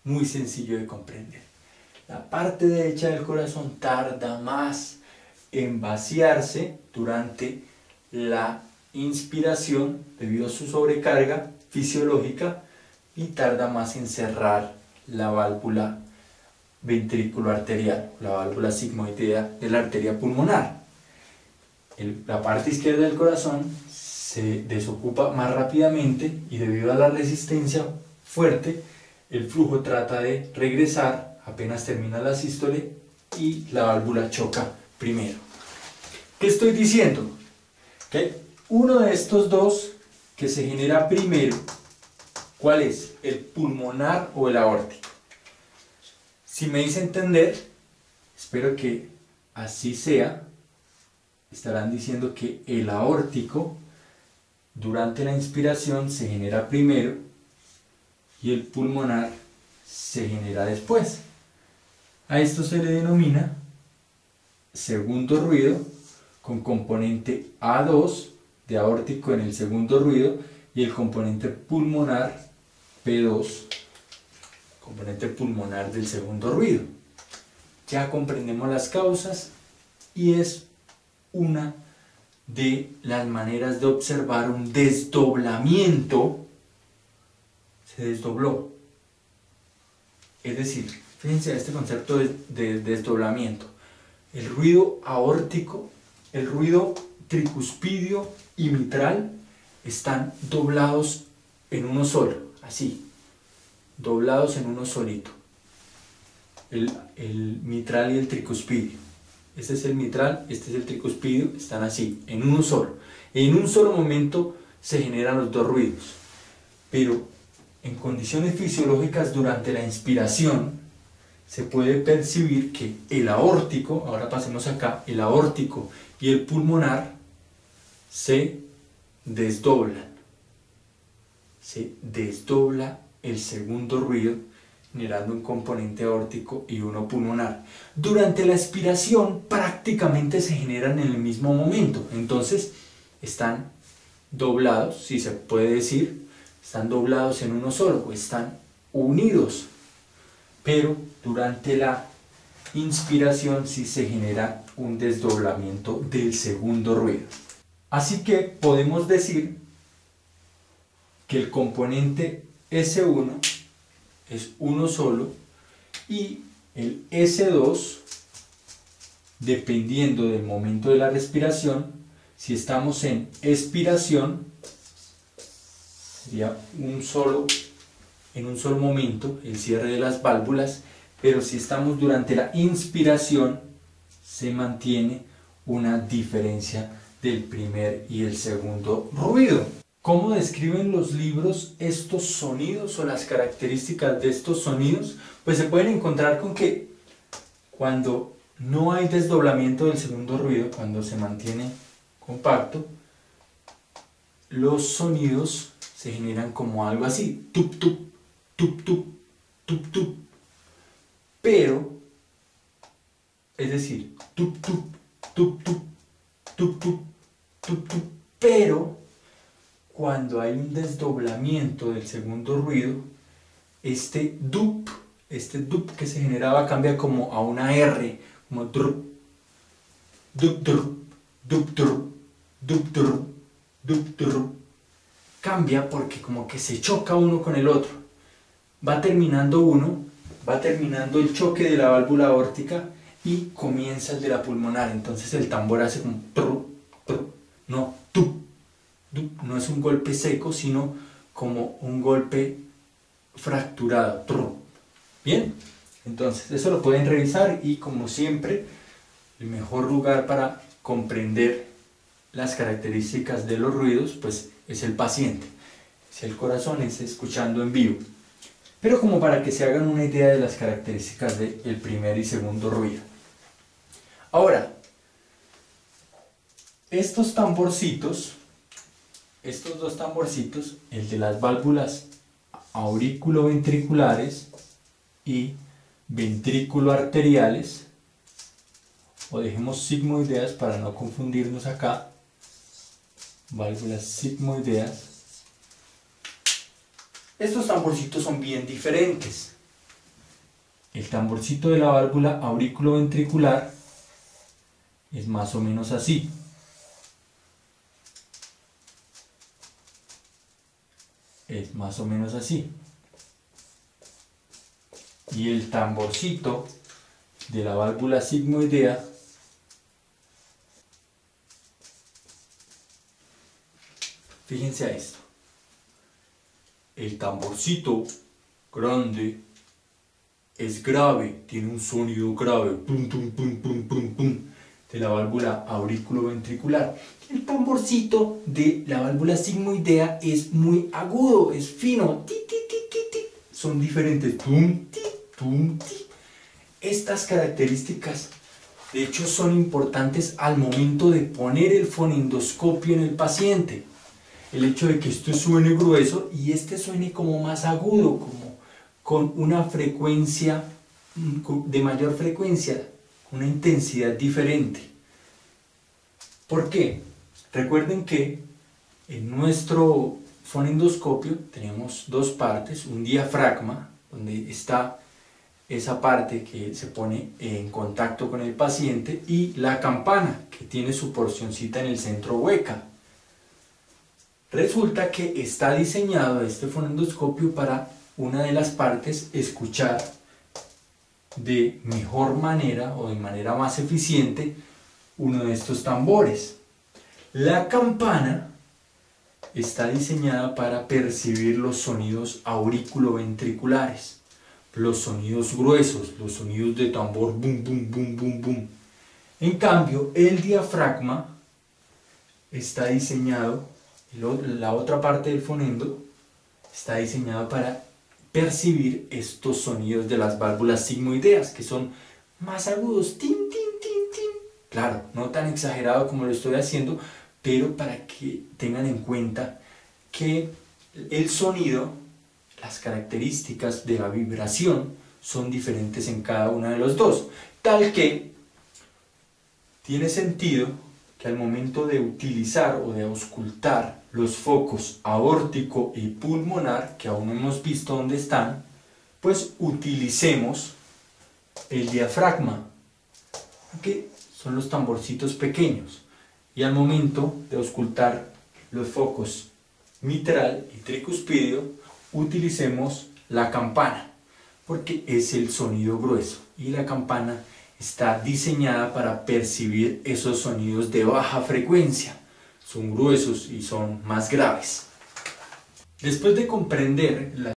muy sencillo de comprender. La parte derecha del corazón tarda más en vaciarse durante la inspiración debido a su sobrecarga fisiológica y tarda más en cerrar la válvula ventrículo-arterial, la válvula sigmoidea de la arteria pulmonar. La parte izquierda del corazón se desocupa más rápidamente y debido a la resistencia fuerte, el flujo trata de regresar apenas termina la sístole y la válvula choca primero. ¿Qué estoy diciendo? Que uno de estos dos que se genera primero, ¿cuál es? ¿El pulmonar o el aórtico? Si me hice entender, espero que así sea, estarán diciendo que el aórtico durante la inspiración se genera primero y el pulmonar se genera después. A esto se le denomina segundo ruido con componente A2 de aórtico en el segundo ruido y el componente pulmonar P2, componente pulmonar del segundo ruido. Ya comprendemos las causas y es una de las maneras de observar un desdoblamiento. Se desdobló. Es decir, fíjense en este concepto de desdoblamiento. El ruido aórtico, el ruido tricuspidio y mitral están doblados en uno solo, así, doblados en uno solito. El mitral y el tricuspidio. Este es el mitral, este es el tricuspidio, están así, en uno solo. En un solo momento se generan los dos ruidos. Pero en condiciones fisiológicas durante la inspiración se puede percibir que el aórtico, ahora pasemos acá, el aórtico y el pulmonar se desdoblan. Se desdobla el segundo ruido generando un componente aórtico y uno pulmonar. Durante la expiración prácticamente se generan en el mismo momento, entonces están doblados, si se puede decir, están doblados en uno solo, o están unidos, pero durante la inspiración sí se genera un desdoblamiento del segundo ruido. Así que podemos decir que el componente S1 es uno solo y el S2, dependiendo del momento de la respiración, si estamos en expiración sería en un solo momento el cierre de las válvulas, pero si estamos durante la inspiración se mantiene una diferencia del primer y el segundo ruido. ¿Cómo describen los libros estos sonidos o las características de estos sonidos? Pues se pueden encontrar con que cuando no hay desdoblamiento del segundo ruido, cuando se mantiene compacto, los sonidos se generan como algo así, tup tup, tup tup, tup tup, pero, es decir, tup tup, tup tup, tup tup, tup tup, pero cuando hay un desdoblamiento del segundo ruido, este dup que se generaba cambia como a una R, como drup, dup drup, dup drup, dup drup, dup drup. Cambia porque como que se choca uno con el otro. Va terminando el choque de la válvula aórtica y comienza el de la pulmonar. Entonces el tambor hace como tru, tru, no, tup. No es un golpe seco, sino como un golpe fracturado. Bien, entonces eso lo pueden revisar y como siempre, el mejor lugar para comprender las características de los ruidos pues es el paciente. Si el corazón es escuchando en vivo. Pero como para que se hagan una idea de las características del primer y segundo ruido. Ahora, estos tamborcitos, estos dos tamborcitos, el de las válvulas auriculoventriculares y ventrículo-arteriales, o dejemos sigmoideas para no confundirnos acá, válvulas sigmoideas. Estos tamborcitos son bien diferentes. El tamborcito de la válvula auriculoventricular es más o menos así. Es más o menos así. Y el tamborcito de la válvula sigmoidea fíjense a esto. El tamborcito grande es grave, tiene un sonido grave, pum, pum, pum, pum, pum, pum, de la válvula auriculoventricular. El tamborcito de la válvula sigmoidea es muy agudo, es fino, ti, ti, ti, ti, ti. Son diferentes, tum, ti, tum, ti. Estas características, de hecho, son importantes al momento de poner el fonendoscopio en el paciente. El hecho de que esto suene grueso y este suene como más agudo, como con una frecuencia, de mayor frecuencia, una intensidad diferente. ¿Por qué? Recuerden que en nuestro fonendoscopio tenemos dos partes, un diafragma, donde está esa parte que se pone en contacto con el paciente, y la campana, que tiene su porcioncita en el centro hueca. Resulta que está diseñado este fonendoscopio para una de las partes escuchar de mejor manera o de manera más eficiente uno de estos tambores. La campana está diseñada para percibir los sonidos auriculoventriculares, los sonidos gruesos, los sonidos de tambor, boom, boom, boom, boom, boom. En cambio, el diafragma está diseñado, la otra parte del fonendo está diseñado para percibir estos sonidos de las válvulas sigmoideas, que son más agudos, tin, tin, tin, tin. Claro, no tan exagerado como lo estoy haciendo, pero para que tengan en cuenta que el sonido, las características de la vibración son diferentes en cada uno de los dos, tal que tiene sentido que al momento de utilizar o de auscultar los focos aórtico y pulmonar, que aún no hemos visto dónde están, pues utilicemos el diafragma, que son los tamborcitos pequeños, y al momento de auscultar los focos mitral y tricuspidio, utilicemos la campana, porque es el sonido grueso, y la campana está diseñada para percibir esos sonidos de baja frecuencia. Son gruesos y son más graves. Después de comprender la